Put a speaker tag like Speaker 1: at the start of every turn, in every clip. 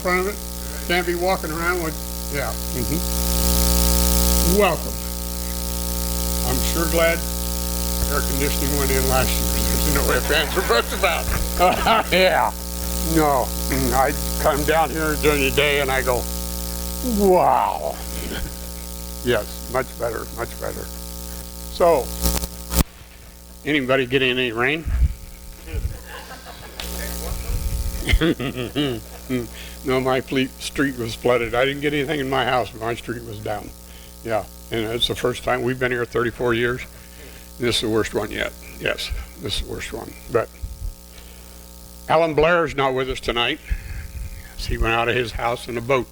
Speaker 1: front of it. Can't be walking around with, yeah. Welcome. I'm sure glad air conditioning went in last year. There's no ifs, ands, or buts about it. Yeah. No. I come down here during the day and I go, wow. Yes, much better, much better. So, anybody get any rain? No, my street was flooded. I didn't get anything in my house, but my street was down. Yeah, and it's the first time. We've been here 34 years. This is the worst one yet. Yes, this is the worst one. But Alan Blair's not with us tonight. He went out of his house in a boat.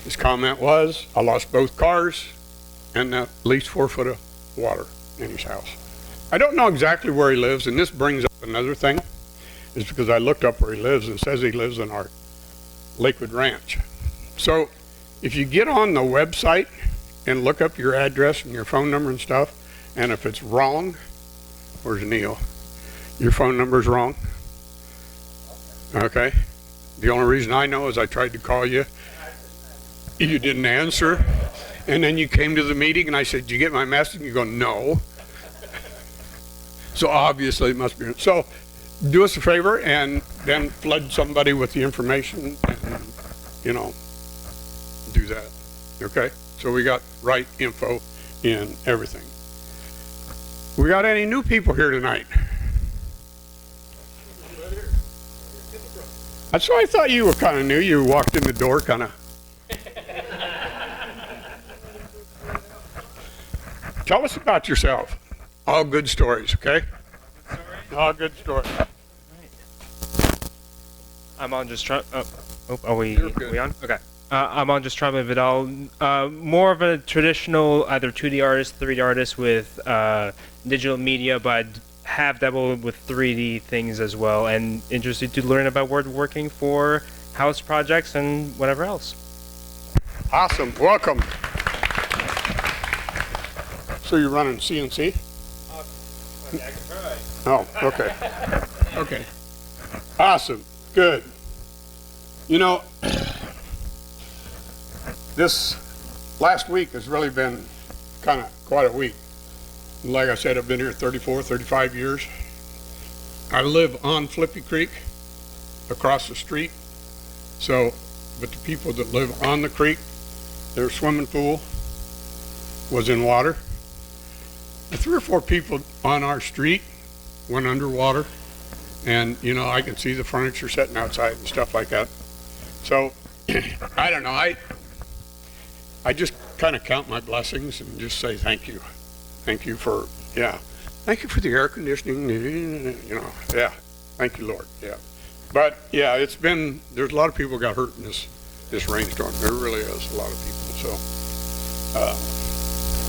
Speaker 1: His comment was, I lost both cars and at least 4 foot of water in his house. I don't know exactly where he lives, and this brings up another thing, is because I looked up where he lives, and it says he lives in our Lakewood Ranch. So if you get on the website and look up your address and your phone number and stuff, and if it's wrong, where's Neil? Your phone number's wrong. Okay. The only reason I know is I tried to call you. You didn't answer. And then you came to the meeting and I said, did you get my message? And you go, no. So obviously it must be. So do us a favor and then flood somebody with the information and, you know, do that. Okay? So we got right info in everything. We got any new people here tonight? That's why I thought you were kind of new. You walked in the door kind of. Tell us about yourself. All good stories, okay? All good stories.
Speaker 2: I'm on just trying. Are we on? Okay. I'm on just Trump Vidal. More of a traditional either 2D artist, 3D artist with digital media, but have dabbled with 3D things as well, and interested to learn about woodworking for house projects and whatever else.
Speaker 1: Awesome. Welcome. So you're running CNC?
Speaker 2: I can try.
Speaker 1: Oh, okay. Okay. Awesome. Good. You know, this last week has really been kind of quite a week. Like I said, I've been here 34, 35 years. I live on Flippy Creek, across the street. So, but the people that live on the creek, their swimming pool was in water. And 3 or 4 people on our street went underwater. And, you know, I can see the furniture sitting outside and stuff like that. So, I don't know. I just kind of count my blessings and just say thank you. Thank you for, yeah. Thank you for the air conditioning, you know, yeah. Thank you, Lord, yeah. But, yeah, it's been, there's a lot of people got hurt in this rainstorm. There really is a lot of people,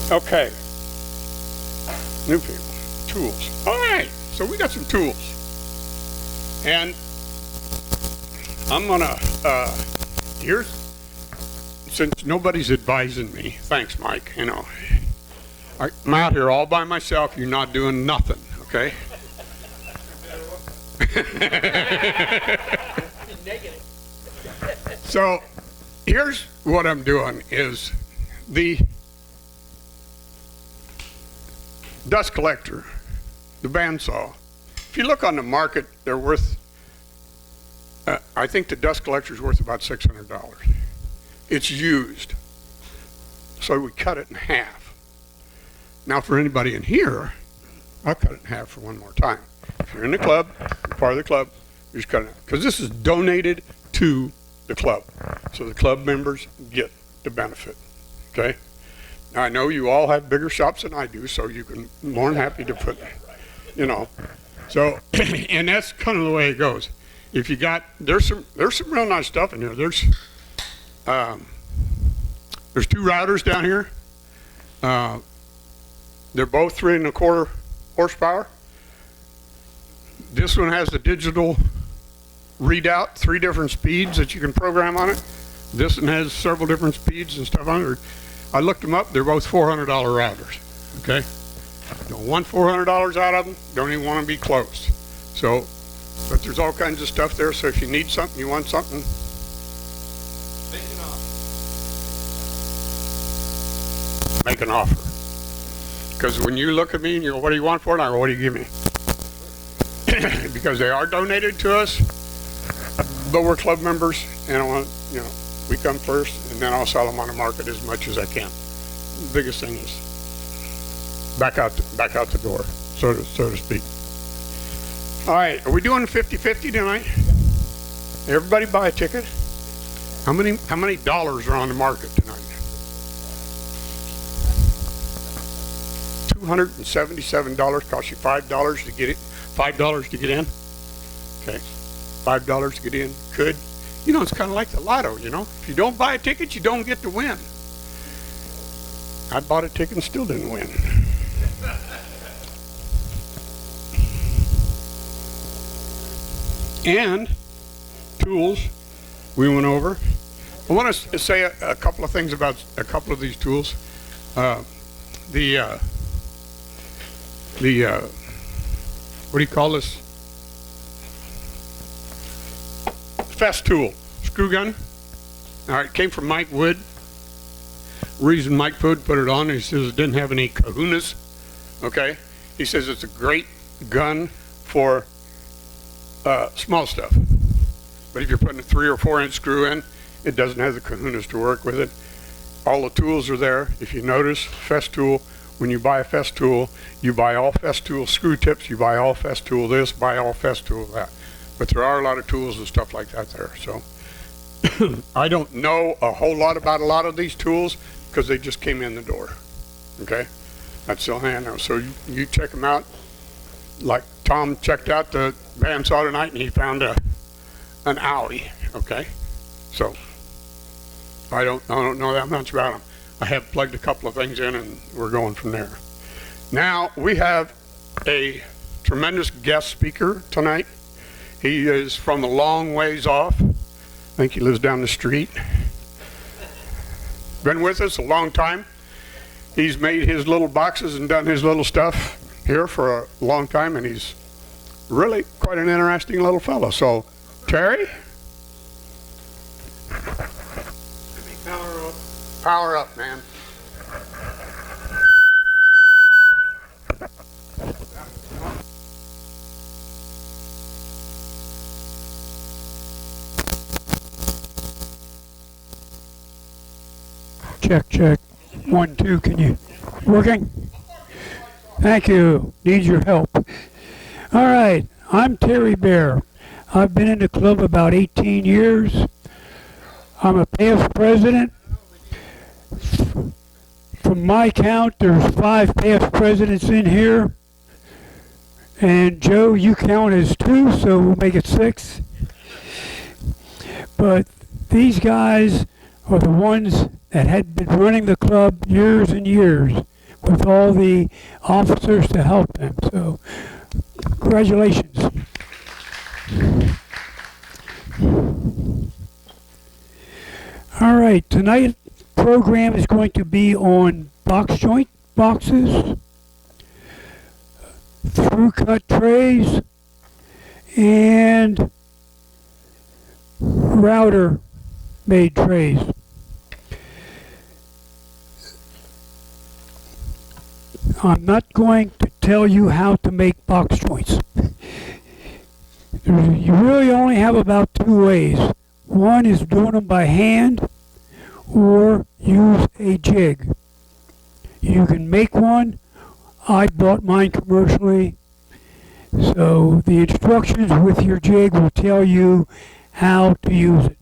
Speaker 1: so. Okay. New people, tools. All right, so we got some tools. And I'm gonna, here's, since nobody's advising me, thanks, Mike, you know. I'm out here all by myself, you're not doing nothing, okay? So, here's what I'm doing is the dust collector, the bandsaw. If you look on the market, they're worth, I think the dust collector is worth about $600. It's used. So we cut it in half. Now for anybody in here, I'll cut it in half for one more time. If you're in the club, you're part of the club, you just cut it in half. Because this is donated to the club. So the club members get the benefit, okay? Now I know you all have bigger shops than I do, so you can more than happy to put, you know. So, and that's kind of the way it goes. If you got, there's some real nice stuff in here. There's 2 routers down here. They're both 3 1/4 horsepower. This one has the digital readout, 3 different speeds that you can program on it. This one has several different speeds and stuff on it. I looked them up, they're both $400 routers, okay? Don't want $400 out of them, don't even want to be close. So But there's all kinds of stuff there, so if you need something, you want something, make an offer. Because when you look at me and you go, what do you want for it? I go, what do you give me? Because they are donated to us, but we're club members, and I want, we come first, and then I'll sell them on the market as much as I can. The biggest thing is back out the door, so to speak. All right, are we doing 50-50 tonight? Everybody buy a ticket. How many dollars are on the market tonight? $277 costs you $5 to get it. $5 to get in. Okay, $5 to get in. Could, it's kind of like the lotto. If you don't buy a ticket, you don't get to win. I bought a ticket and still didn't win. And tools we went over. I want to say a couple of things about a couple of these tools. The what do you call this? Fest tool, screw gun. All right, came from Mike Wood. Reason Mike Wood put it on, he says it didn't have any kahunas. Okay, he says it's a great gun for small stuff. But if you're putting a 3 or 4 inch screw in, it doesn't have the kahunas to work with it. All the tools are there. If you notice, Fest tool. When you buy a Fest tool, you buy all Fest tool screw tips, you buy all Fest tool this, buy all Fest tool that. But there are a lot of tools and stuff like that there. So I don't know a whole lot about a lot of these tools because they just came in the door. Okay? That's the only I know. So you check them out. Like Tom checked out the bandsaw tonight and he found an owie. Okay? So I don't know that much about them. I have plugged a couple of things in and we're going from there. Now we have a tremendous guest speaker tonight. He is from a long ways off. I think he lives down the street. Been with us a long time. He's made his little boxes and done his little stuff here for a long time, and he's really quite an interesting little fellow. So, Terry? Power up, man.
Speaker 3: Check. 1, 2, can you? Working? Thank you. Need your help. All right, I'm Terry Bair. I've been in the club about 18 years. I'm a past president. From my count, there's 5 past presidents in here. And Joe, you count as 2, so we'll make it 6. But these guys are the ones that had been running the club years and years with all the officers to help them. So, congratulations. All right, tonight's program is going to be on box joint boxes, through cut trays, and router made trays. I'm not going to tell you how to make box joints. You really only have about 2 ways. One is doing them by hand or use a jig. You can make one. I bought mine commercially. So the instructions with your jig will tell you how to use it.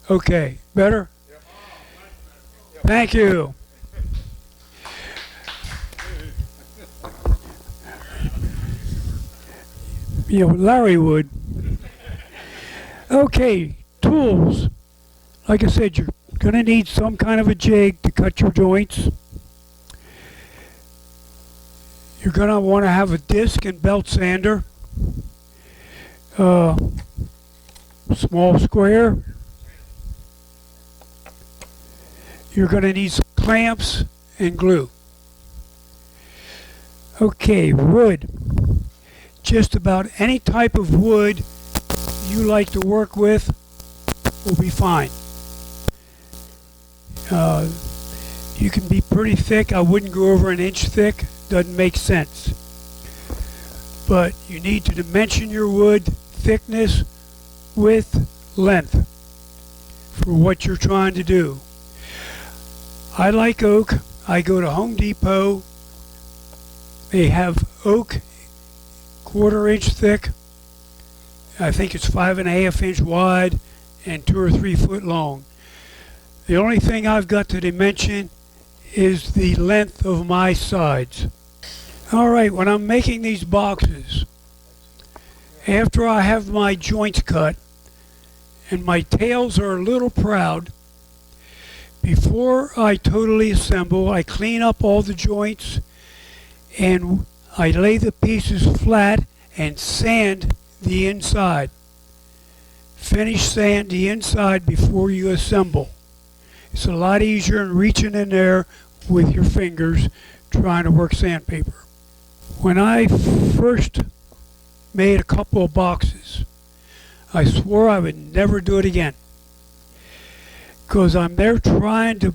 Speaker 3: Okay, better? Thank you. Larry would. Okay, tools. Like I said, you're going to need some kind of a jig to cut your joints. You're going to want to have a disc and belt sander. Small square. You're going to need some clamps and glue. Okay, wood. Just about any type of wood you like to work with will be fine. You can be pretty thick. I wouldn't go over an inch thick. Doesn't make sense. But you need to dimension your wood thickness, width, length for what you're trying to do. I like oak. I go to Home Depot. They have oak 1/4 inch thick. I think it's 5.5 inch wide and 2 or 3 foot long. The only thing I've got to dimension is the length of my sides. Alright, when I'm making these boxes, after I have my joints cut and my tails are a little proud, before I totally assemble, I clean up all the joints and I lay the pieces flat and sand the inside. Finish sand the inside before you assemble. It's a lot easier than reaching in there with your fingers trying to work sandpaper. When I first made a couple of boxes, I swore I would never do it again, because I'm there trying to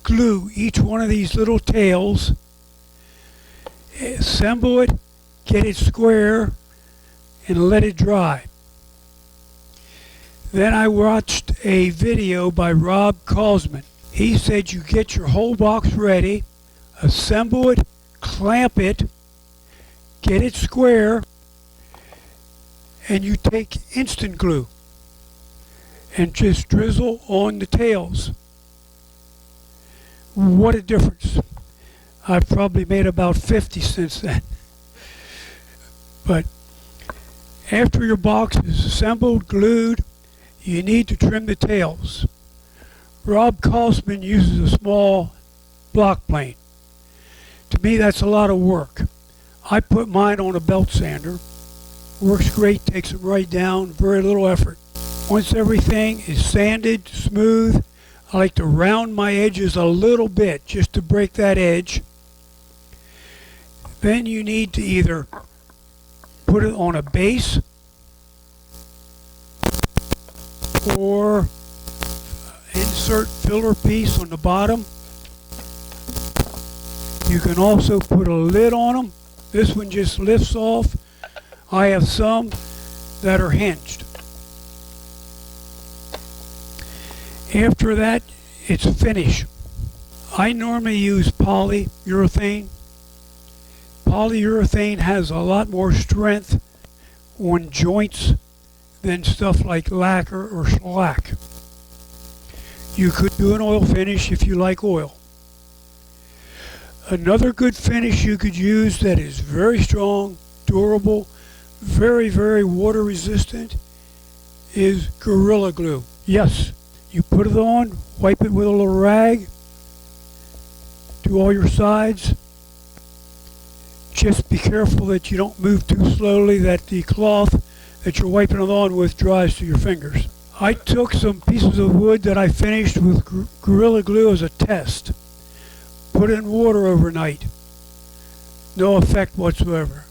Speaker 3: glue each one of these little tails, assemble it, get it square, and let it dry. Then I watched a video by Rob Kaufman. He said you get your whole box ready, assemble it, clamp it, get it square, and you take instant glue and just drizzle on the tails. What a difference. I've probably made about 50 since then. But after your box is assembled, glued, you need to trim the tails. Rob Kaufman uses a small block plane. To me, that's a lot of work. I put mine on a belt sander. Works great, takes them right down, very little effort. Once everything is sanded, smooth, I like to round my edges a little bit just to break that edge. Then you need to either put it on a base or insert filler piece on the bottom. You can also put a lid on them. This one just lifts off. I have some that are hinged. After that, it's finished. I normally use polyurethane. Polyurethane has a lot more strength on joints than stuff like lacquer or shellac. You could do an oil finish if you like oil. Another good finish you could use that is very strong, durable, very, very water resistant is Gorilla Glue. Yes, you put it on, wipe it with a little rag, do all your sides. Just be careful that you don't move too slowly, that the cloth that you're wiping it on with dries to your fingers. I took some pieces of wood that I finished with Gorilla Glue as a test. Put it in water overnight. No effect whatsoever.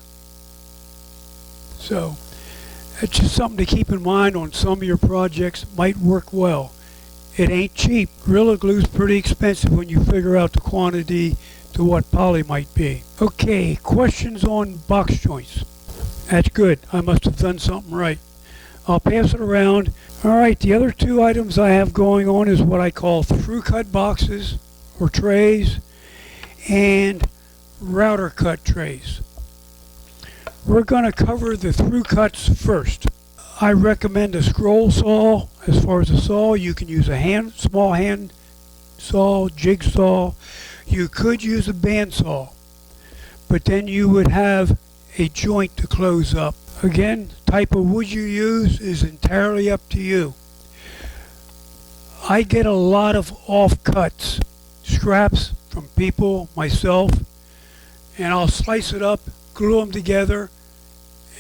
Speaker 3: So, it's just something to keep in mind on some of your projects. Might work well. It ain't cheap. Gorilla Glue is pretty expensive when you figure out the quantity to what poly might be. Okay, questions on box joints. That's good. I must have done something right. I'll pass it around. Alright, the other two items I have going on is what I call through-cut boxes or trays and router cut trays. We're going to cover the through cuts first. I recommend a scroll saw. As far as a saw, you can use a small hand saw, jigsaw. You could use a bandsaw, but then you would have a joint to close up. Again, type of wood you use is entirely up to you. I get a lot of offcuts, scraps from people, myself, and I'll slice it up, glue them together,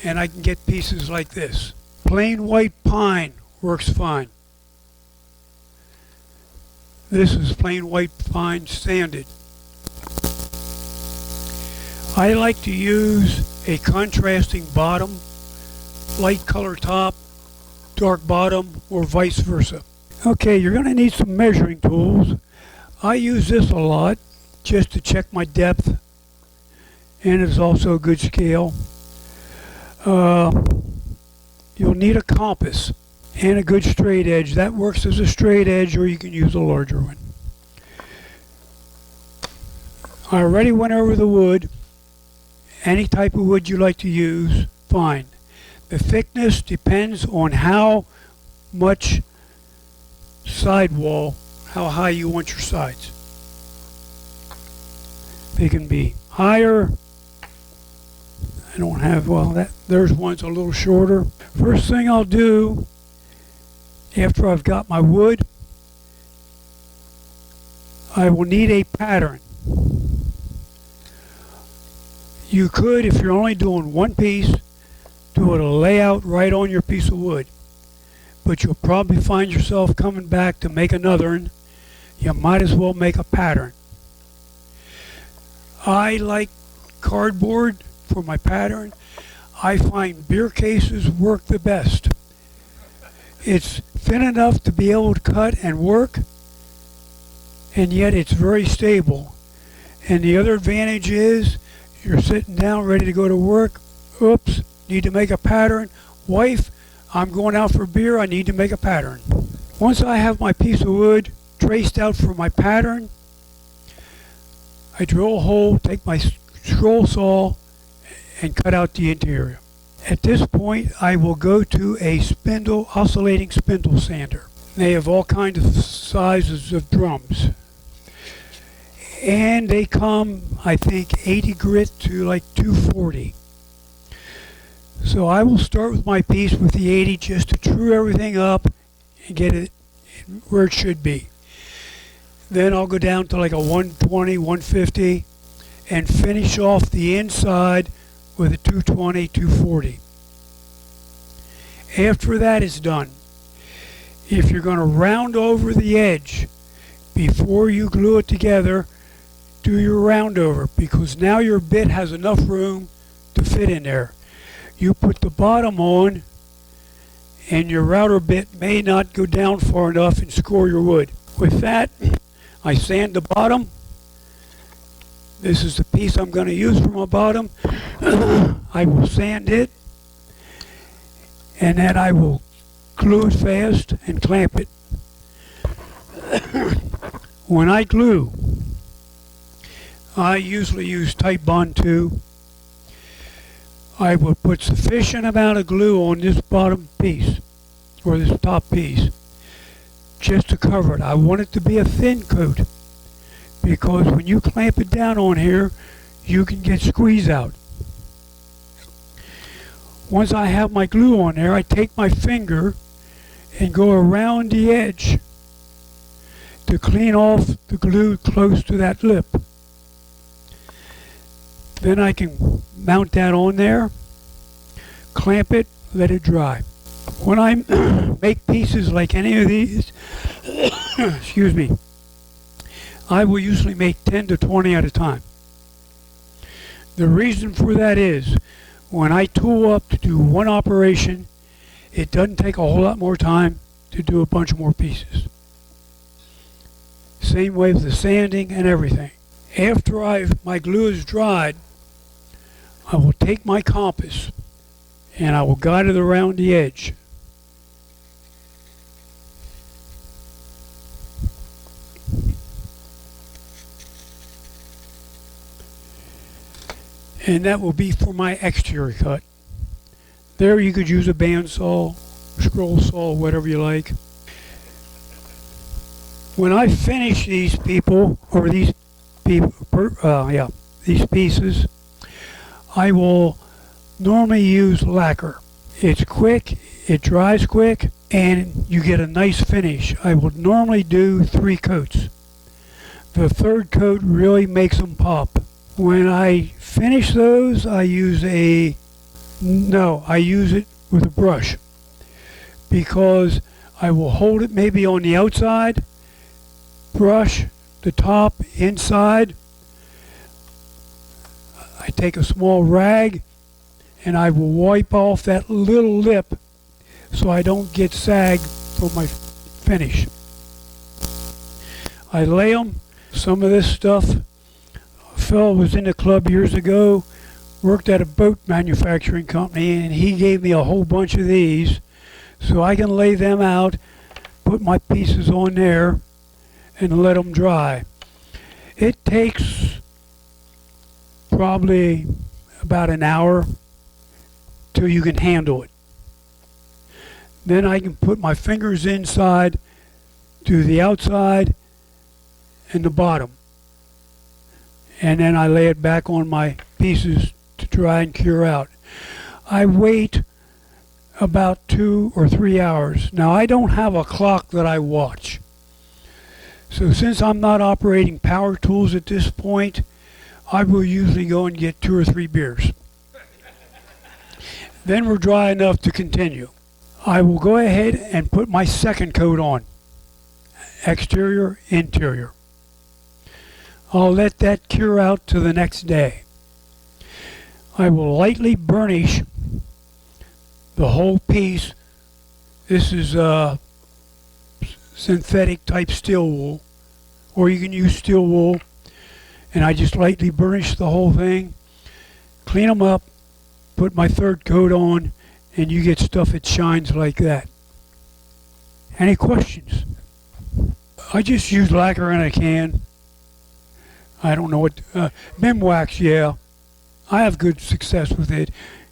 Speaker 3: and I can get pieces like this. Plain white pine works fine. This is plain white pine sanded. I like to use a contrasting bottom, light color top, dark bottom, or vice versa. Okay, you're going to need some measuring tools. I use this a lot just to check my depth, and it's also a good scale. You'll need a compass and a good straight edge. That works as a straight edge, or you can use a larger one. I already went over the wood. Any type of wood you like to use, fine. The thickness depends on how much sidewall, how high you want your sides. They can be higher. I don't have, well, there's one's a little shorter. First thing I'll do after I've got my wood, I will need a pattern. You could, if you're only doing one piece, do a layout right on your piece of wood. But you'll probably find yourself coming back to make another one. You might as well make a pattern. I like cardboard for my pattern. I find beer cases work the best. It's thin enough to be able to cut and work, and yet it's very stable. And the other advantage is you're sitting down ready to go to work. Oops, need to make a pattern. Wife, I'm going out for beer, I need to make a pattern. Once I have my piece of wood traced out for my pattern, I drill a hole, take my scroll saw, and cut out the interior. At this point, I will go to a oscillating spindle sander. They have all kinds of sizes of drums. And they come, I think, 80 grit to like 240. So I will start with my piece with the 80 just to true everything up and get it where it should be. Then I'll go down to like a 120, 150 and finish off the inside with a 220, 240. After that is done, if you're going to round over the edge before you glue it together, do your round over, because now your bit has enough room to fit in there. You put the bottom on and your router bit may not go down far enough and score your wood. With that, I sand the bottom. This is the piece I'm going to use for my bottom. I will sand it, and then I will glue it fast and clamp it. When I glue, I usually use Type Bond 2. I will put sufficient amount of glue on this bottom piece, or this top piece, just to cover it. I want it to be a thin coat, because when you clamp it down on here, you can get squeeze out. Once I have my glue on there, I take my finger and go around the edge to clean off the glue close to that lip. Then I can mount that on there, clamp it, let it dry. When I make pieces like any of these, excuse me, I will usually make 10 to 20 at a time. The reason for that is, when I tool up to do one operation, it doesn't take a whole lot more time to do a bunch more pieces. Same way with the sanding and everything. After my glue is dried, I will take my compass and I will guide it around the edge. And that will be for my exterior cut. There you could use a bandsaw, scroll saw, whatever you like. When I finish these these pieces, I will normally use lacquer. It's quick, it dries quick, and you get a nice finish. I will normally do 3 coats. The third coat really makes them pop. When I finish those, I use it with a brush, because I will hold it maybe on the outside, brush the top, inside. I take a small rag and I will wipe off that little lip so I don't get sag for my finish. I lay them. Some of this stuff, a fellow was in the club years ago, worked at a boat manufacturing company, and he gave me a whole bunch of these so I can lay them out, put my pieces on there, and let them dry. It takes probably about an hour till you can handle it. Then I can put my fingers inside to the outside and the bottom. And then I lay it back on my pieces to dry and cure out. I wait about 2 or 3 hours. Now I don't have a clock that I watch. So since I'm not operating power tools at this point, I will usually go and get 2 or 3 beers. Then we're dry enough to continue. I will go ahead and put my second coat on. Exterior, interior. I'll let that cure out to the next day. I will lightly burnish the whole piece. This is synthetic type steel wool, or you can use steel wool, and I just lightly burnish the whole thing, clean them up, put my third coat on, and you get stuff that shines like that. Any questions? I just use lacquer in a can. I don't know what, Bim wax, yeah. I have good success with it.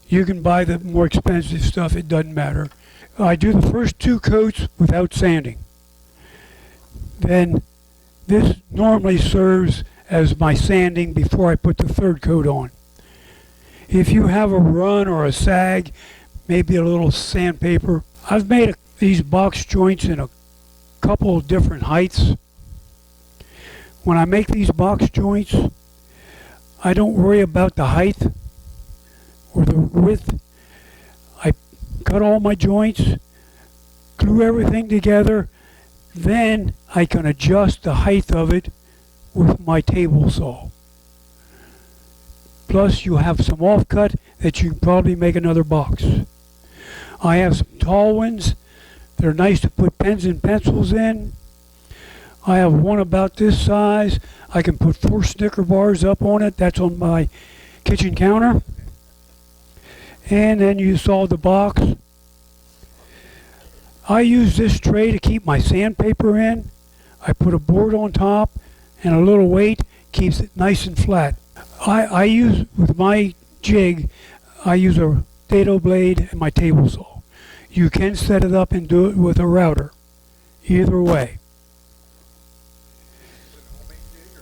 Speaker 3: You can buy the more expensive stuff, it doesn't matter. I do the first 2 coats without sanding. Then this normally serves as my sanding before I put the third coat on. If you have a run or a sag, maybe a little sandpaper. I've made these box joints in a couple of different heights. When I make these box joints, I don't worry about the height or the width. I cut all my joints, glue everything together, then I can adjust the height of it with my table saw. Plus you have some offcut that you can probably make another box. I have some tall ones. They're nice to put pens and pencils in. I have one about this size. I can put 4 Snicker bars up on it. That's on my kitchen counter. And then you saw the box. I use this tray to keep my sandpaper in. I put a board on top and a little weight, keeps it nice and flat. I use, with my jig, I use a dado blade and my table saw. You can set it up and do it with a router. Either way.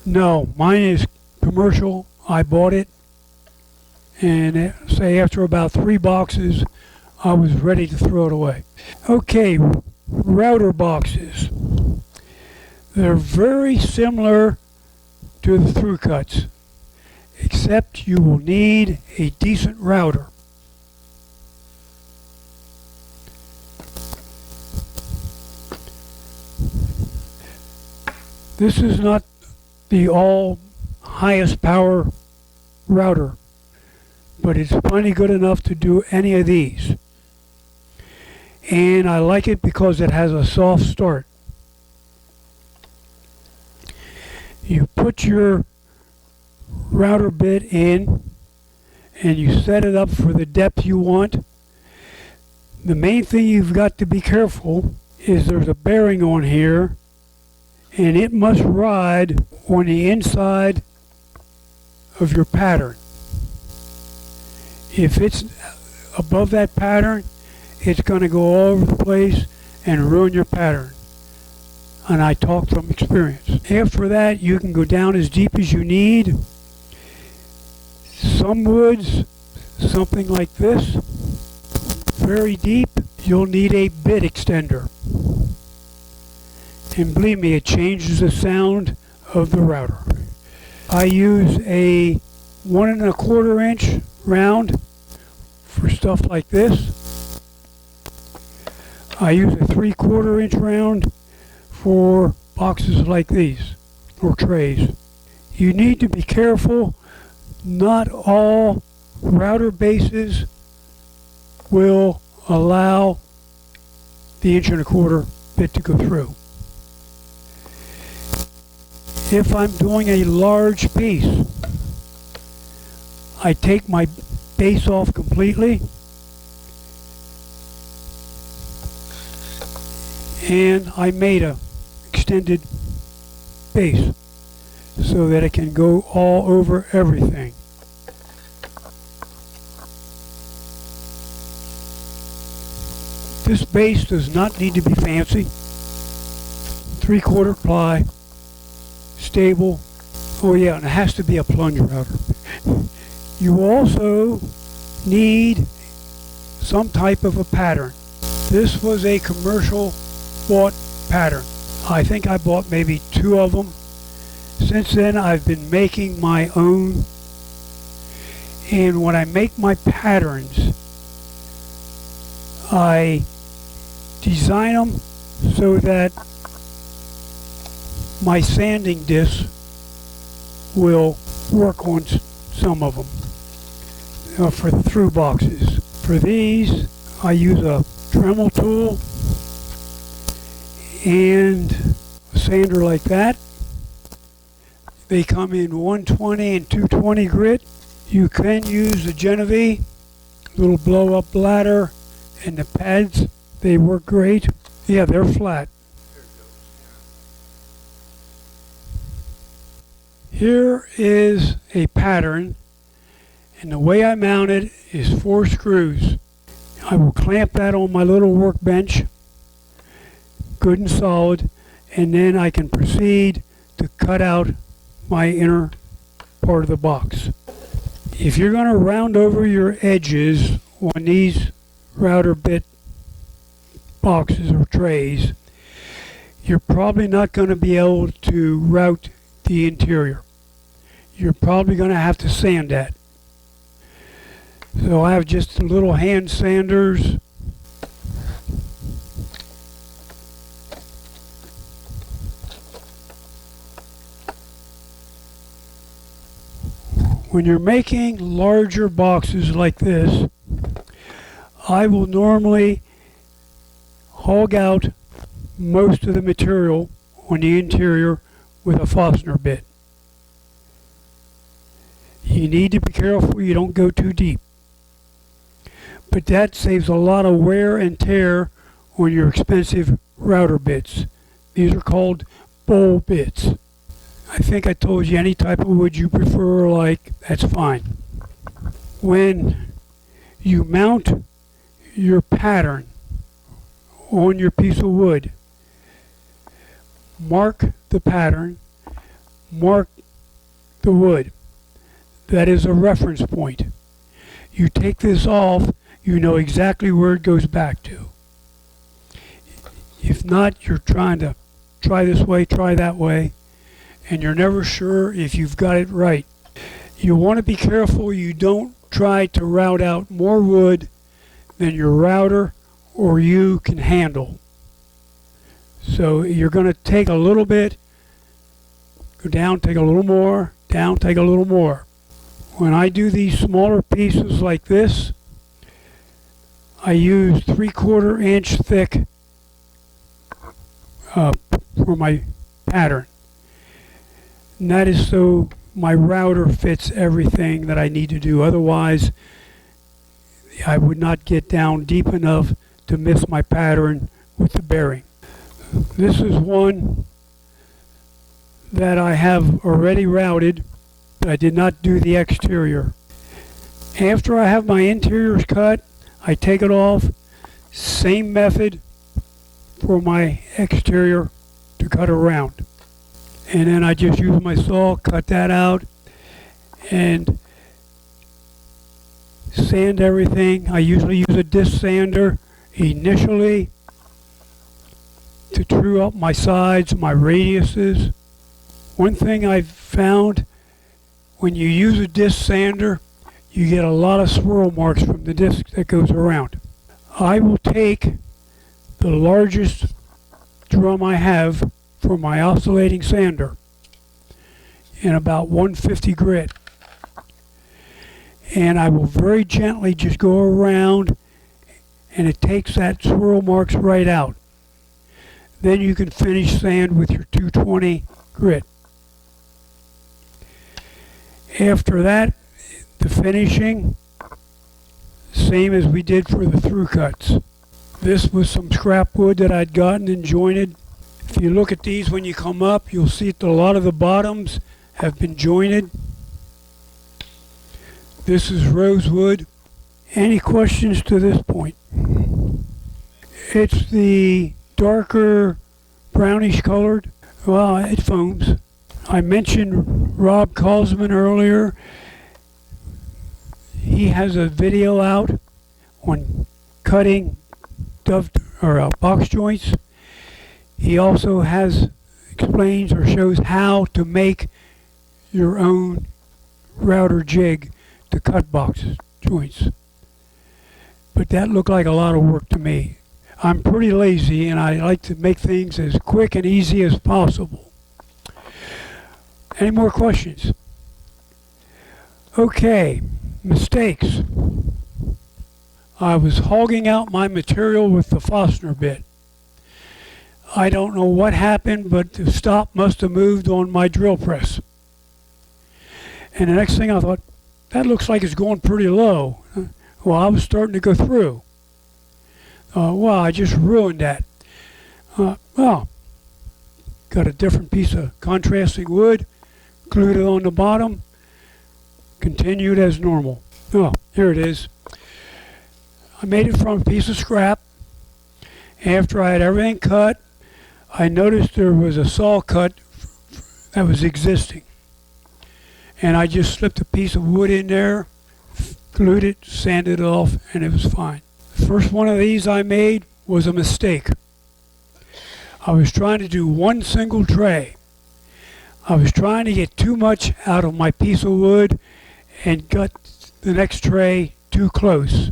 Speaker 3: No, mine is commercial. I bought it, and say after about 3 boxes, I was ready to throw it away. Okay, router boxes. They're very similar to the through cuts, except you will need a decent router. This is not the all highest power router, but it's plenty good enough to do any of these. And I like it because it has a soft start. You put your router bit in and you set it up for the depth you want. The main thing you've got to be careful is there's a bearing on here, and it must ride on the inside of your pattern. If it's above that pattern, it's going to go all over the place and ruin your pattern. And I talk from experience. After that, you can go down as deep as you need. Some woods, something like this, very deep, you'll need a bit extender. And believe me, it changes the sound of the router. I use a 1 1/4 inch round for stuff like this. I use a 3/4 inch round for boxes like these, or trays. You need to be careful not all router bases will allow the 1¼ bit to go through. If I'm doing a large piece, I take my base off completely and I made a extended base so that it can go all over everything. This base does not need to be fancy. 3/4 ply, stable. Oh yeah, and it has to be a plunge router. You also need some type of a pattern. This was a commercial bought pattern. I think I bought maybe 2 of them. Since then I've been making my own, and when I make my patterns I design them so that my sanding disc will work on some of them for the through boxes. For these I use a Dremel tool and a sander like that. They come in 120 and 220 grit. You can use the Genevieve, little blow up bladder, and the pads, they work great. Yeah, they're flat. Here is a pattern, and the way I mount it is 4 screws. I will clamp that on my little workbench, good and solid, and then I can proceed to cut out my inner part of the box. If you're going to round over your edges on these router bit boxes or trays, you're probably not going to be able to route the interior. You're probably going to have to sand that. So I have just little hand sanders. When you're making larger boxes like this, I will normally hog out most of the material on the interior with a Forstner bit. You need to be careful you don't go too deep. But that saves a lot of wear and tear on your expensive router bits. These are called bowl bits. I think I told you any type of wood you prefer, like, that's fine. When you mount your pattern on your piece of wood, mark the pattern, mark the wood. That is a reference point. You take this off, you know exactly where it goes back to. If not, you're trying to try this way, try that way, and you're never sure if you've got it right. You want to be careful you don't try to route out more wood than your router or you can handle. So you're going to take a little bit, go down, take a little more, down, take a little more. When I do these smaller pieces like this, I use 3/4 inch thick for my pattern. And that is so my router fits everything that I need to do. Otherwise, I would not get down deep enough to miss my pattern with the bearing. This is one that I have already routed, but I did not do the exterior. After I have my interiors cut, I take it off. Same method for my exterior to cut around. And then I just use my saw, cut that out, and sand everything. I usually use a disc sander initially to true up my sides, my radiuses. One thing I've found, when you use a disc sander, you get a lot of swirl marks from the disc that goes around. I will take the largest drum I have for my oscillating sander in about 150 grit, and I will very gently just go around, and it takes that swirl marks right out. Then you can finish sand with your 220 grit. After that, the finishing, same as we did for the through cuts. This was some scrap wood that I'd gotten and jointed. If you look at these when you come up, you'll see that a lot of the bottoms have been jointed. This is rosewood. Any questions to this point? It's the darker brownish colored. Well, it foams. I mentioned Rob Kalsman earlier. He has a video out on cutting box joints. He also explains or shows how to make your own router jig to cut box joints. But that looked like a lot of work to me. I'm pretty lazy and I like to make things as quick and easy as possible. Any more questions? Okay, mistakes. I was hogging out my material with the Forstner bit. I don't know what happened, but the stop must have moved on my drill press. And the next thing I thought, that looks like it's going pretty low. Well, I was starting to go through. Well, I just ruined that. Well, got a different piece of contrasting wood, glued it on the bottom, continued as normal. Oh, here it is. I made it from a piece of scrap. After I had everything cut, I noticed there was a saw cut that was existing. And I just slipped a piece of wood in there, glued it, sanded it off, and it was fine. The first one of these I made was a mistake. I was trying to do one single tray. I was trying to get too much out of my piece of wood and got the next tray too close.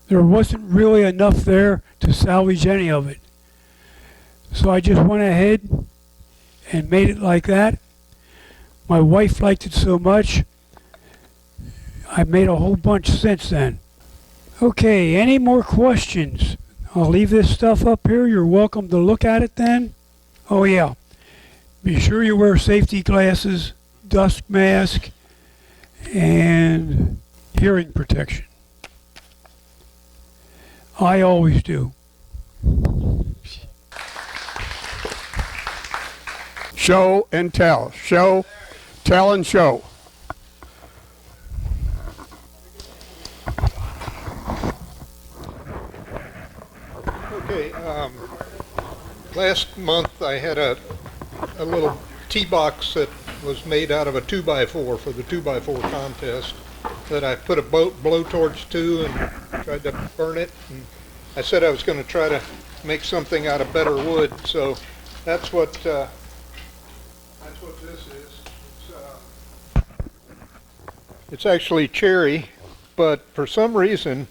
Speaker 3: There wasn't really enough there to salvage any of it. So I just went ahead and made it like that. My wife liked it so much, I made a whole bunch since then. Okay, any more questions? I'll leave this stuff up here. You're welcome to look at it then. Oh yeah, be sure you wear safety glasses, dust mask, and hearing protection. I always do.
Speaker 1: Show and tell. Show, tell, and show.
Speaker 4: Okay, last month I had a little tee box that was made out of a 2x4 for the 2x4 contest that I put a blowtorch to and tried to burn it. And I said I was going to try to make something out of better wood, so that's what this is. It's actually cherry, but for some reason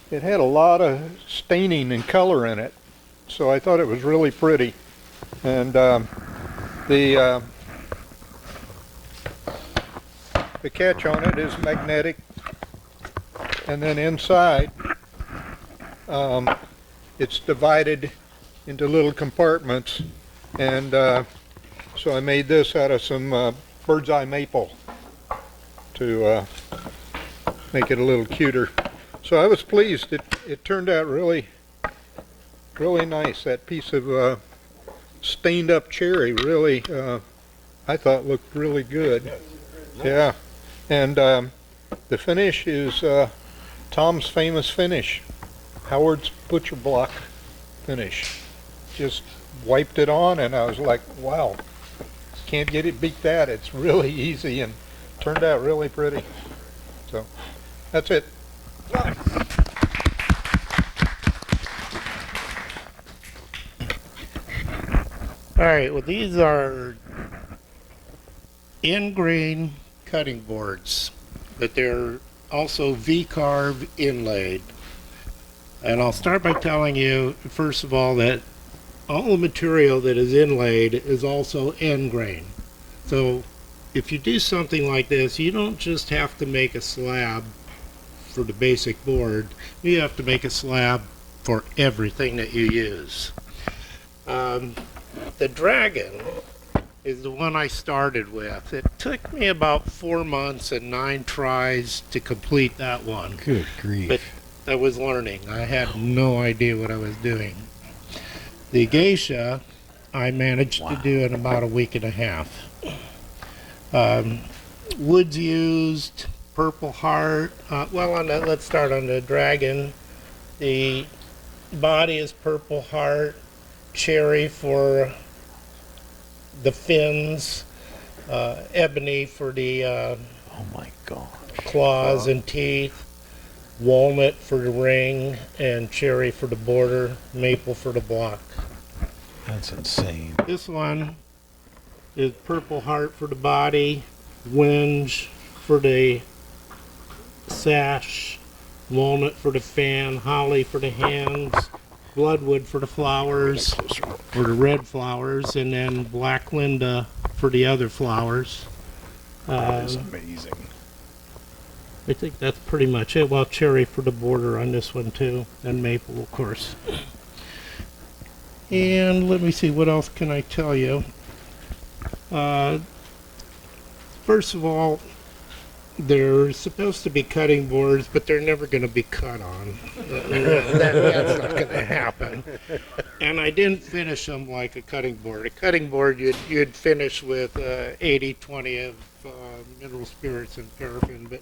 Speaker 4: it had a lot of staining and color in it, so I thought it was really pretty. And the catch on it is magnetic, and then inside it's divided into little compartments, and so I made this out of some bird's eye maple to make it a little cuter. So I was pleased. It turned out really nice. That piece of stained up cherry really, I thought looked really good. Yeah, and the finish is Tom's famous finish, Howard's Butcher Block finish. Just wiped it on and I was like, wow, can't get it beat that. It's really easy and turned out really pretty. So that's it.
Speaker 5: All right, well, these are in-grain cutting boards, but they're also V-carve inlaid. And I'll start by telling you, first of all, that all the material that is inlaid is also end grain. So if you do something like this, you don't just have to make a slab for the basic board. You have to make a slab for everything that you use. The Dragon is the one I started with. It took me about 4 months and 9 tries to complete that one.
Speaker 6: Good grief.
Speaker 5: But I was learning. I had no idea what I was doing. The geisha, I managed to do in about a week and a half. Woods used, Purple Heart. Let's start on the Dragon. The body is Purple Heart, cherry for the fins, ebony for the
Speaker 6: Oh my God.
Speaker 5: claws and teeth, walnut for the ring, and cherry for the border, maple for the block.
Speaker 6: That's insane.
Speaker 5: This one is Purple Heart for the body, whinge for the sash, walnut for the fan, holly for the hands, bloodwood for the flowers, for the red flowers, and then Black Linda for the other flowers.
Speaker 6: That is amazing.
Speaker 5: I think that's pretty much it. Well, cherry for the border on this one too, and maple, of course. And let me see, what else can I tell you? First of all, they're supposed to be cutting boards, but they're never going to be cut on. That's not going to happen. And I didn't finish them like a cutting board. A cutting board, you'd finish with 80-20 of mineral spirits and paraffin, but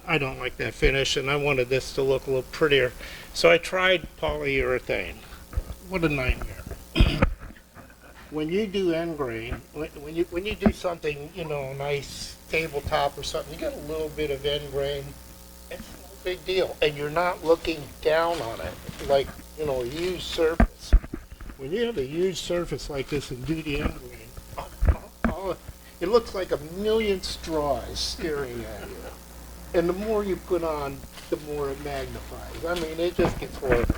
Speaker 5: I don't like that finish, and I wanted this to look a little prettier. So I tried polyurethane. What a nightmare. When you do end grain, when you do something, nice tabletop or something, you get a little bit of end grain. It's no big deal, and you're not looking down on it like a huge surface. When you have a huge surface like this and do the end grain, it looks like a million straws staring at you. And the more you put on, the more it magnifies. I mean, it just gets horrible.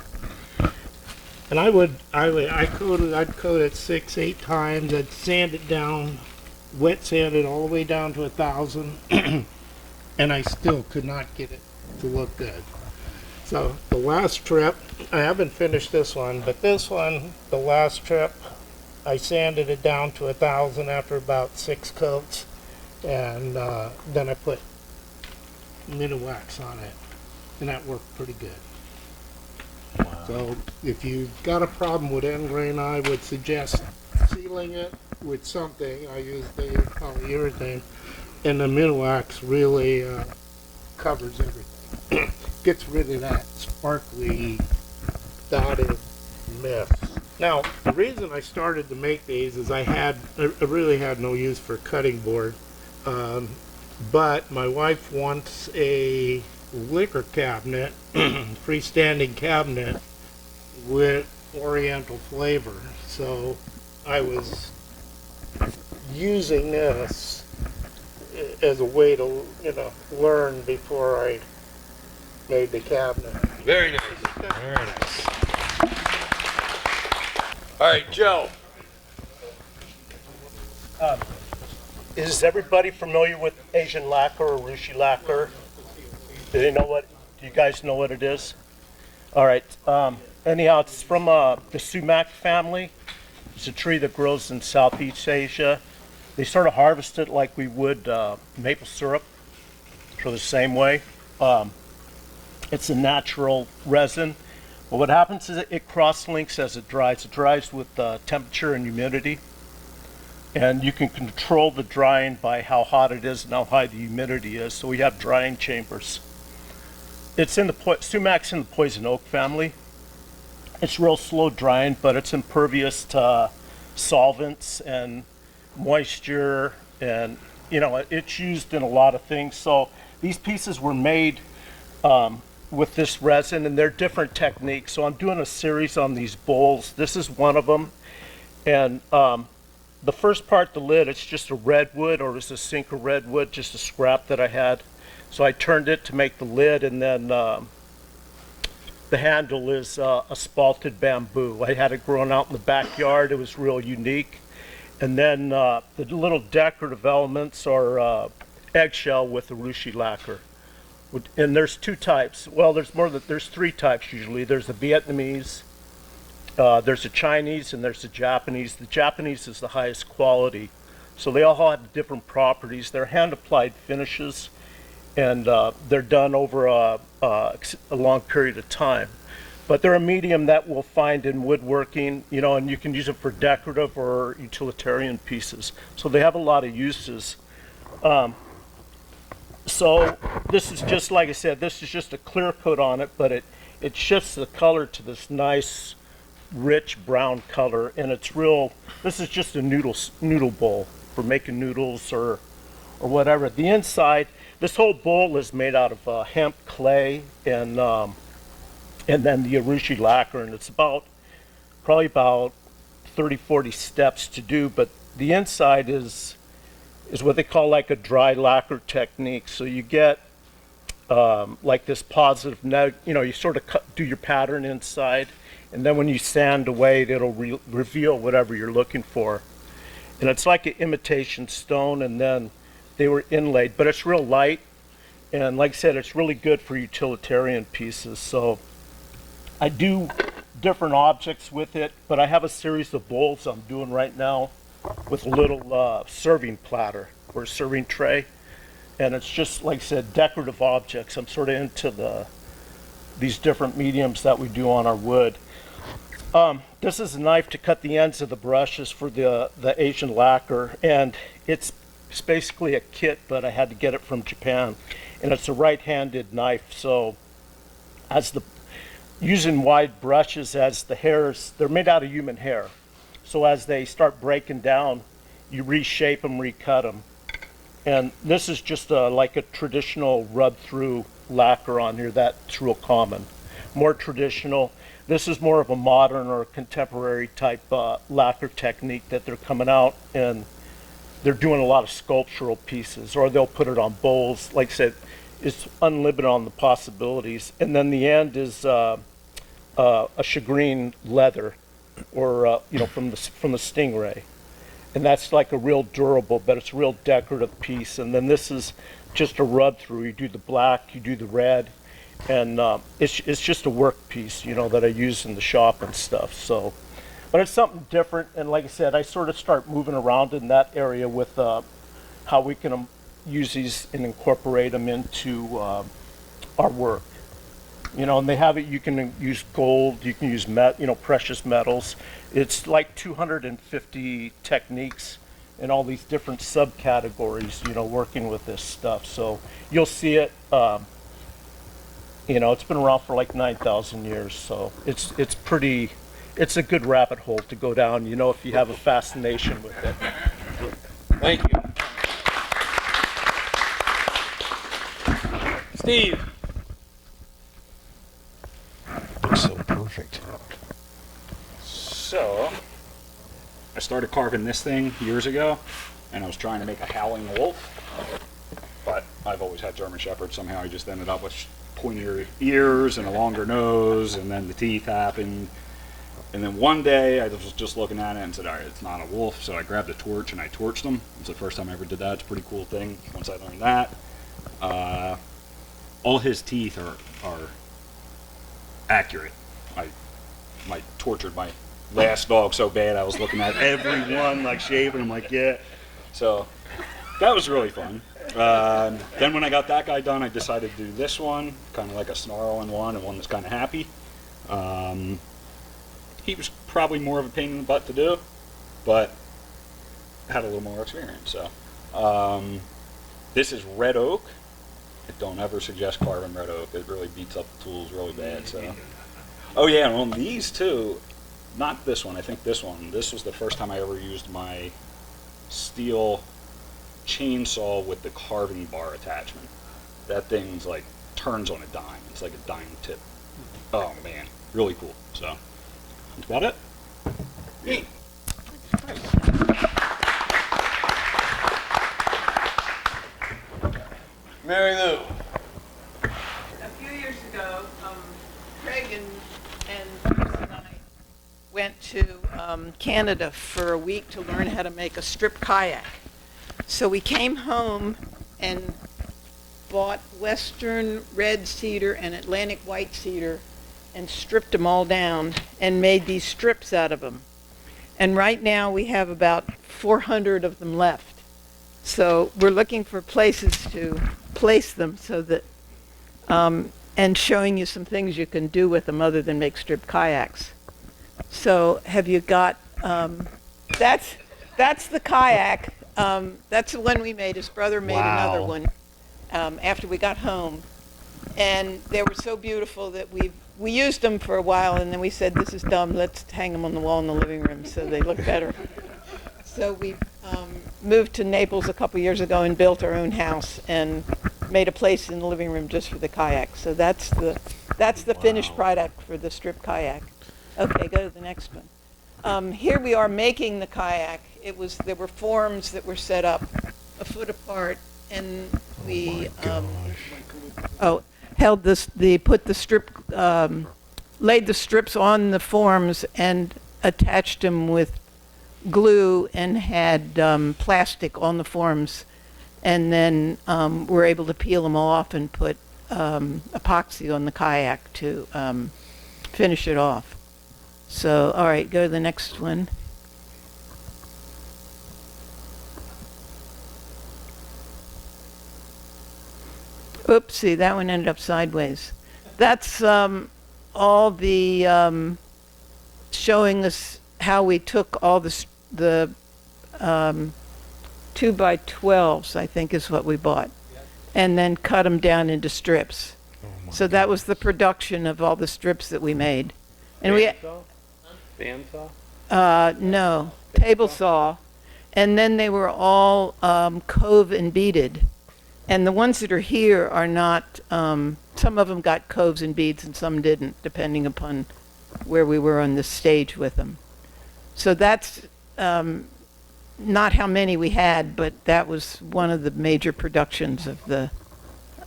Speaker 5: And I'd coat it 6-8 times. I'd sand it down, wet sand it all the way down to 1,000, and I still could not get it to look good. So the last trip, I haven't finished this one, but this one, the last trip, I sanded it down to 1,000 after about 6 coats, and then I put Mini-Wax on it, and that worked pretty good.
Speaker 6: Wow.
Speaker 5: So if you've got a problem with end grain, I would suggest sealing it with something. I use the polyurethane, and the Mini-Wax really covers everything. Gets rid of that sparkly, dotted mess. Now, the reason I started to make these is I really had no use for cutting board, but my wife wants a liquor cabinet, freestanding cabinet with oriental flavor. So I was using this as a way to, learn before I made the cabinet.
Speaker 7: Very nice.
Speaker 6: Very nice.
Speaker 7: All right, Joe.
Speaker 8: Is everybody familiar with Asian lacquer or Rushi lacquer? Do you guys know what it is? All right. Anyhow, it's from the sumac family. It's a tree that grows in Southeast Asia. They sort of harvest it like we would maple syrup, so the same way. It's a natural resin. But what happens is it cross-links as it dries. It dries with temperature and humidity. And you can control the drying by how hot it is and how high the humidity is. So we have drying chambers. It's in the sumac's in the poison oak family. It's real slow drying, but it's impervious to solvents and moisture, and it's used in a lot of things. So these pieces were made with this resin, and they're different techniques. So I'm doing a series on these bowls. This is one of them, and the first part, the lid, it's just a redwood, or it's a sink of redwood, just a scrap that I had. So I turned it to make the lid, and then the handle is a spalted bamboo. I had it grown out in the backyard. It was real unique. And then the little decorative elements are eggshell with urushi lacquer. And there's two types. Well, there's three types usually. There's the Vietnamese, there's the Chinese, and there's the Japanese. The Japanese is the highest quality. So they all have different properties. They're hand-applied finishes, and they're done over a long period of time. But they're a medium that we'll find in woodworking, you know, and you can use it for decorative or utilitarian pieces. So they have a lot of uses. So this is just, like I said, this is just a clear coat on it, but it shifts the color to this nice, rich brown color, and it's real. This is just a noodle bowl for making noodles or whatever. The inside, this whole bowl is made out of hemp clay and then the urushi lacquer, and it's probably about 30-40 steps to do, but the inside is what they call like a dry lacquer technique. So you get like this positive, you know, you sort of do your pattern inside, and then when you sand away, it'll reveal whatever you're looking for. And it's like an imitation stone, and then they were inlaid, but it's real light, and like I said, it's really good for utilitarian pieces. So I do different objects with it, but I have a series of bowls I'm doing right now with a little serving platter or serving tray, and it's just, like I said, decorative objects. I'm sort of into these different mediums that we do on our wood. This is a knife to cut the ends of the brushes for the Asian lacquer, and it's basically a kit, but I had to get it from Japan, and it's a right-handed knife. So using wide brushes, as the hairs, they're made out of human hair, so as they start breaking down, you reshape them, recut them. And this is just like a traditional rub-through lacquer on here that's real common. More traditional. This is more of a modern or contemporary type lacquer technique that they're coming out, and they're doing a lot of sculptural pieces, or they'll put it on bowls. Like I said, it's unlimited on the possibilities. And then the end is a shagreen leather, or you know, from the stingray, and that's like a real durable, but it's a real decorative piece. And then this is just a rub through. You do the black, you do the red, and it's just a work piece, you know, that I use in the shop and stuff. So, but it's something different. And like I said, I sort of start moving around in that area with how we can use these and incorporate them into our work. You know, and they have it, you can use gold, you can use precious metals. It's like 250 techniques in all these different subcategories, you know, working with this stuff. So you'll see it, you know, it's been around for like 9,000 years. So it's a good rabbit hole to go down, you know, if you have a fascination with it.
Speaker 7: Thank you. Steve.
Speaker 6: Looks so perfect.
Speaker 9: So, I started carving this thing years ago, and I was trying to make a howling wolf, but I've always had German Shepherds. Somehow I just ended up with pointier ears and a longer nose, and then the teeth happened. And then one day I was just looking at it and said, all right, it's not a wolf. So I grabbed a torch and I torched them. It's the first time I ever did that. It's a pretty cool thing once I learned that. All his teeth are accurate. I tortured my last dog so bad I was looking at every one like shaving. I'm like, yeah. So that was really fun. Then when I got that guy done, I decided to do this one, kind of like a snarling one, and one that's kind of happy. He was probably more of a pain in the butt to do, but had a little more experience. So this is red oak. I don't ever suggest carving red oak. It really beats up the tools really bad. So, oh yeah, and on these too, not this one. I think this one. This was the first time I ever used my steel chainsaw with the carving bar attachment. That thing's like turns on a dime. It's like a dime tip. Oh man, really cool. So that's about it.
Speaker 7: Hey. Mary Lou.
Speaker 10: A few years ago, Craig and Bruce and I went to Canada for a week to learn how to make a strip kayak. So we came home and bought Western red cedar and Atlantic white cedar and stripped them all down and made these strips out of them. And right now we have about 400 of them left. So we're looking for places to place them so that, and showing you some things you can do with them other than make strip kayaks. So have you got, that's the kayak. That's the one we made. His brother made another one after we got home. And they were so beautiful that we used them for a while, and then we said, this is dumb, let's hang them on the wall in the living room so they look better. So we moved to Naples a couple years ago and built our own house and made a place in the living room just for the kayak. So that's the finished product for the strip kayak. Okay, go to the next one. Here we are making the kayak. There were forms that were set up a foot apart, and we held this. Put the strip, laid the strips on the forms and attached them with glue and had plastic on the forms, and then we're able to peel them off and put epoxy on the kayak to finish it off. So, all right, go to the next one. Oopsie, that one ended up sideways. That's all the showing us how we took all the 2x12s, I think is what we bought, and then cut them down into strips. So that was the production of all the strips that we made. And
Speaker 7: Bandsaw?
Speaker 10: No, table saw. And then they were all cove and beaded. And the ones that are here are not, some of them got coves and beads and some didn't, depending upon where we were on the stage with them. So that's not how many we had, but that was one of the major productions of the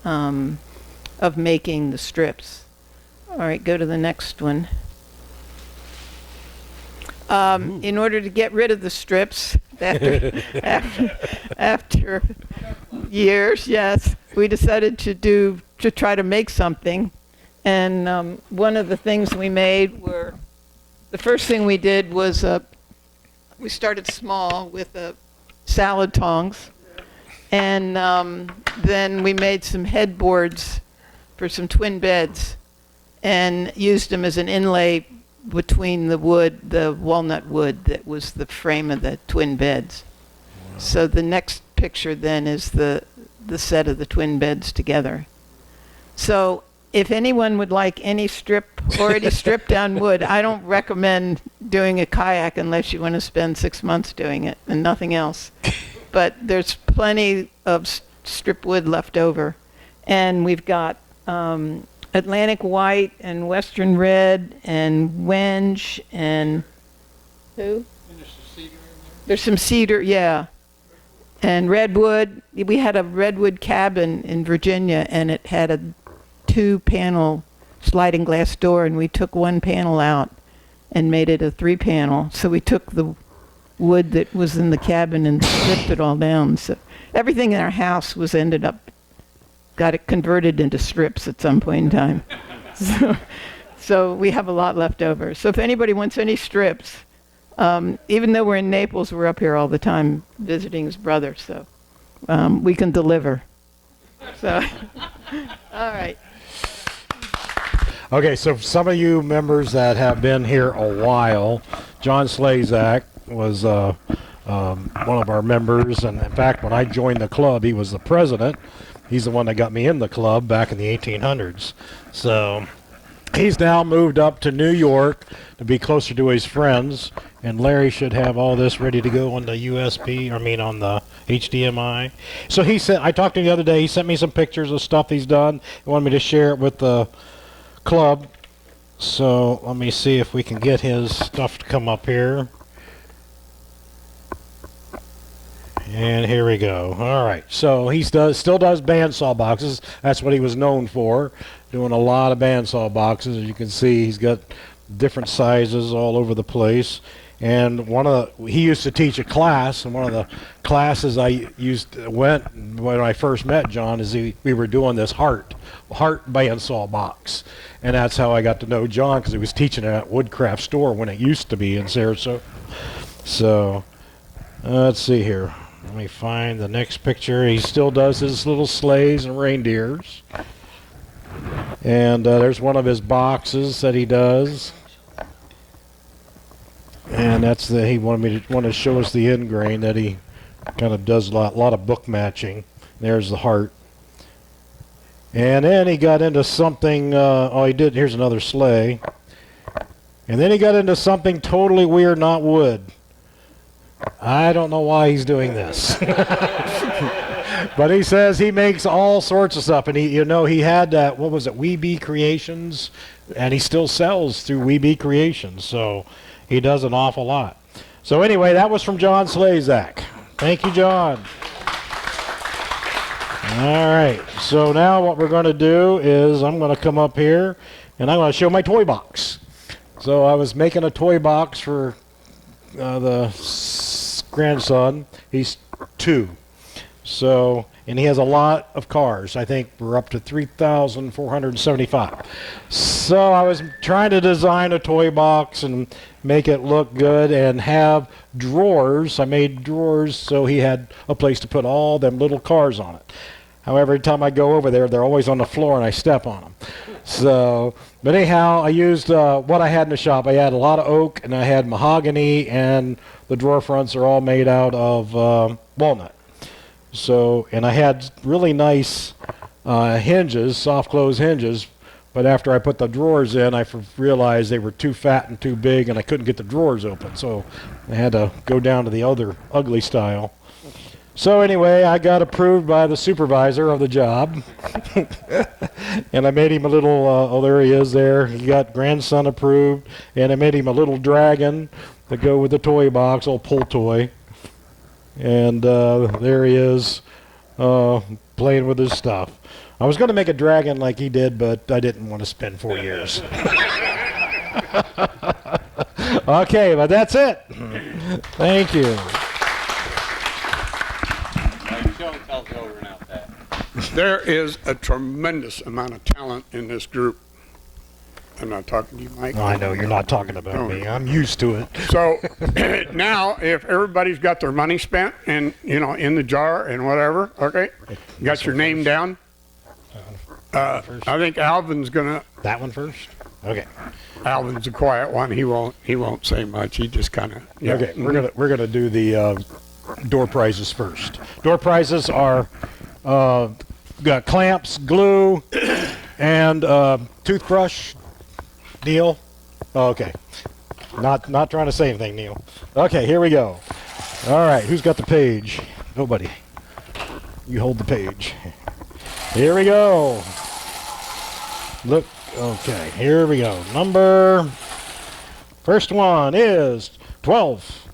Speaker 10: of making the strips. All right, go to the next one. In order to get rid of the strips, after years, yes, we decided to try to make something. And one of the things we made were, the first thing we did was we started small with salad tongs, and then we made some headboards for some twin beds and used them as an inlay between the wood, the walnut wood that was the frame of the twin beds. So the next picture then is the set of the twin beds together. So if anyone would like any already stripped down wood, I don't recommend doing a kayak unless you want to spend 6 months doing it and nothing else. But there's plenty of strip wood left over. And we've got Atlantic white and Western red and wenge and who? There's some cedar, yeah. And redwood. We had a redwood cabin in Virginia, and it had a 2-panel sliding glass door, and we took one panel out and made it a 3-panel. So we took the wood that was in the cabin and stripped it all down. So everything in our house got it converted into strips at some point in time. So we have a lot left over. So if anybody wants any strips, even though we're in Naples, we're up here all the time visiting his brother, so we can deliver. So, all right.
Speaker 6: Okay, so some of you members that have been here a while, John Slazak was one of our members, and in fact, when I joined the club, he was the president. He's the one that got me in the club back in the 1800s. So he's now moved up to New York to be closer to his friends, and Larry should have all this ready to go on the on the HDMI. So he said, I talked to him the other day, he sent me some pictures of stuff he's done. He wanted me to share it with the club. So let me see if we can get his stuff to come up here. And here we go. All right. So he still does bandsaw boxes. That's what he was known for, doing a lot of bandsaw boxes. As you can see, he's got different sizes all over the place. And he used to teach a class, and one of the classes I went when I first met John is we were doing this heart bandsaw box, and that's how I got to know John, because he was teaching it at Woodcraft Store when it used to be in Sarasota. So let's see here. Let me find the next picture. He still does his little sleighs and reindeers, and there's one of his boxes that he does. And that's he wanted to show us the end grain that he kind of does a lot of book matching. There's the heart. And then he got into something, here's another sleigh. And then he got into something totally weird, not wood. I don't know why he's doing this. But he says he makes all sorts of stuff. And he had that, what was it, Weebee Creations? And he still sells through Weebee Creations. So he does an awful lot. So anyway, that was from John Slazak. Thank you, John. All right. So now what we're going to do is I'm going to come up here and I'm going to show my toy box. So I was making a toy box for the grandson. He's 2. So, and he has a lot of cars. I think we're up to 3,475. So I was trying to design a toy box and make it look good and have drawers. I made drawers so he had a place to put all them little cars on it. However, every time I go over there, they're always on the floor and I step on them. So, but anyhow, I used what I had in the shop. I had a lot of oak and I had mahogany, and the drawer fronts are all made out of walnut. So, and I had really nice hinges, soft close hinges, but after I put the drawers in, I realized they were too fat and too big, and I couldn't get the drawers open, so I had to go down to the other ugly style. So anyway, I got approved by the supervisor of the job, and I made him a little, there he is there, he got grandson approved, and I made him a little dragon to go with the toy box, old pull toy. And there he is, playing with his stuff. I was going to make a dragon like he did, but I didn't want to spend 4 years. Okay, but that's it. Thank you.
Speaker 1: There is a tremendous amount of talent in this group. I'm not talking to you, Mike.
Speaker 6: I know you're not talking about me. I'm used to it.
Speaker 1: So now, if everybody's got their money spent and in the jar and whatever, okay, you got your name down. I think Alvin's gonna.
Speaker 6: That one first. Okay.
Speaker 1: Alvin's a quiet one. He won't say much. He just kind of. Yeah.
Speaker 6: Okay. We're gonna do the door prizes first. Door prizes are got clamps, glue, and toothbrush. Neil? Oh, okay. Not trying to say anything, Neil. Okay, here we go. All right, who's got the page? Nobody. You hold the page. Here we go. Look, okay, here we go. First one is 12.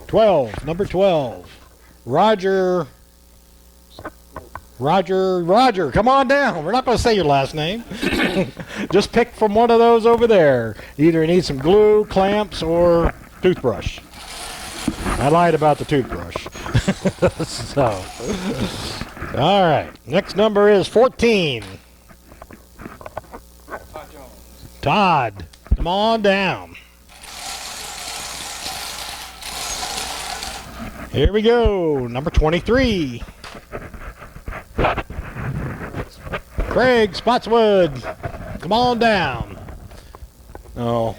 Speaker 6: 12, number 12. Roger, come on down. We're not going to say your last name. Just pick from one of those over there. Either you need some glue, clamps, or toothbrush. I lied about the toothbrush. So, all right. Next number is 14. Todd, come on down. Here we go. Number 23. Craig Spotswood, come on down. Oh.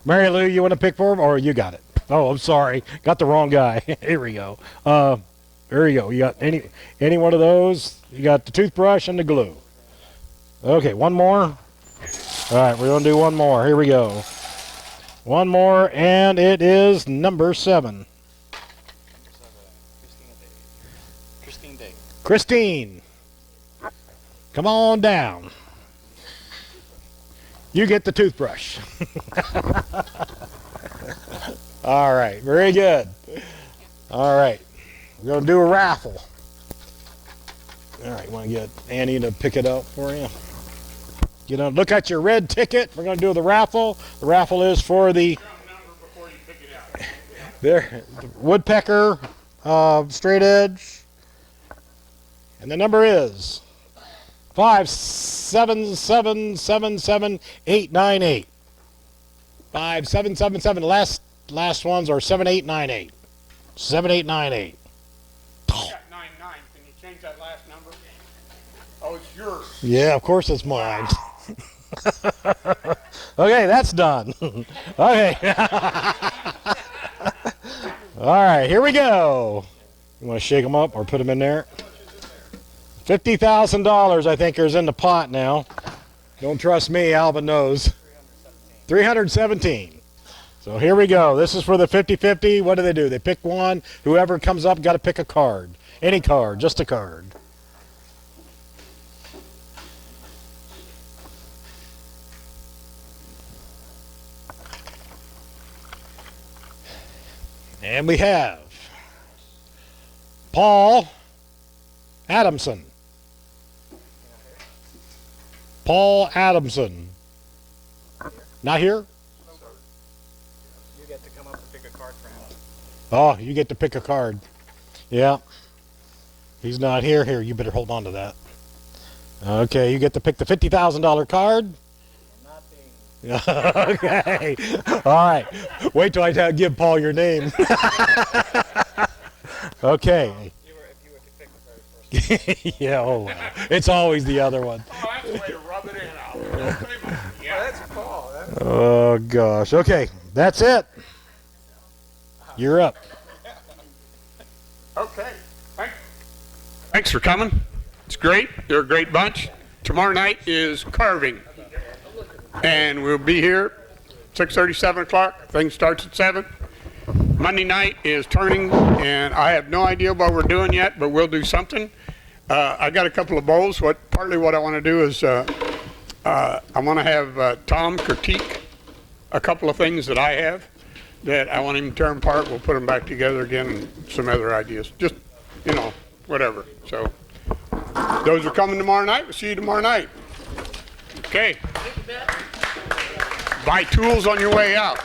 Speaker 6: Mary Lou, you want to pick for him, or you got it? Oh, I'm sorry. Got the wrong guy. Here we go. There you go. You got any one of those? You got the toothbrush and the glue. Okay, one more. All right, we're going to do one more. Here we go. One more, and it is number 7. Christine, come on down. You get the toothbrush. All right, very good. All right, we're going to do a raffle. All right, want to get Annie to pick it up for you? You know, look at your red ticket. We're going to do the raffle. The raffle is for the there, the woodpecker straight edge. And the number is 577777898. 5777. Last ones are 7898. 7898.
Speaker 1: Got 99. Can you change that last number? Oh, it's yours.
Speaker 6: Yeah, of course it's mine. Okay, that's done. Okay. All right, here we go. You want to shake them up or put them in there? $50,000, I think, is in the pot now. Don't trust me, Alvin knows. 317. So here we go. This is for the 50-50. What do? They pick one. Whoever comes up got to pick a card. Any card, just a card. And we have Paul Adamson. Paul Adamson. Not here?
Speaker 11: You get to come up and pick a card for him.
Speaker 6: Oh, you get to pick a card. Yeah. He's not here. Here, you better hold on to that. Okay, you get to pick the $50,000 card. Okay. All right. Wait till I give Paul your name. Okay.
Speaker 11: If you were to pick the very first.
Speaker 6: Yeah, oh wow. It's always the other one.
Speaker 1: Oh, that's the way to rub it in. Yeah.
Speaker 11: Oh, that's Paul.
Speaker 6: Oh gosh. Okay, that's it. You're up.
Speaker 1: Okay. Thanks for coming. It's great. They're a great bunch. Tomorrow night is carving. And we'll be here 6:30, 7 o'clock. Thing starts at 7. Monday night is turning, and I have no idea what we're doing yet, but we'll do something. I got a couple of bowls. Partly what I want to do is I want to have Tom critique a couple of things that I have that I want him to tear apart. We'll put them back together again and some other ideas. Just, whatever. So those are coming tomorrow night. We'll see you tomorrow night. Okay. Buy tools on your way out.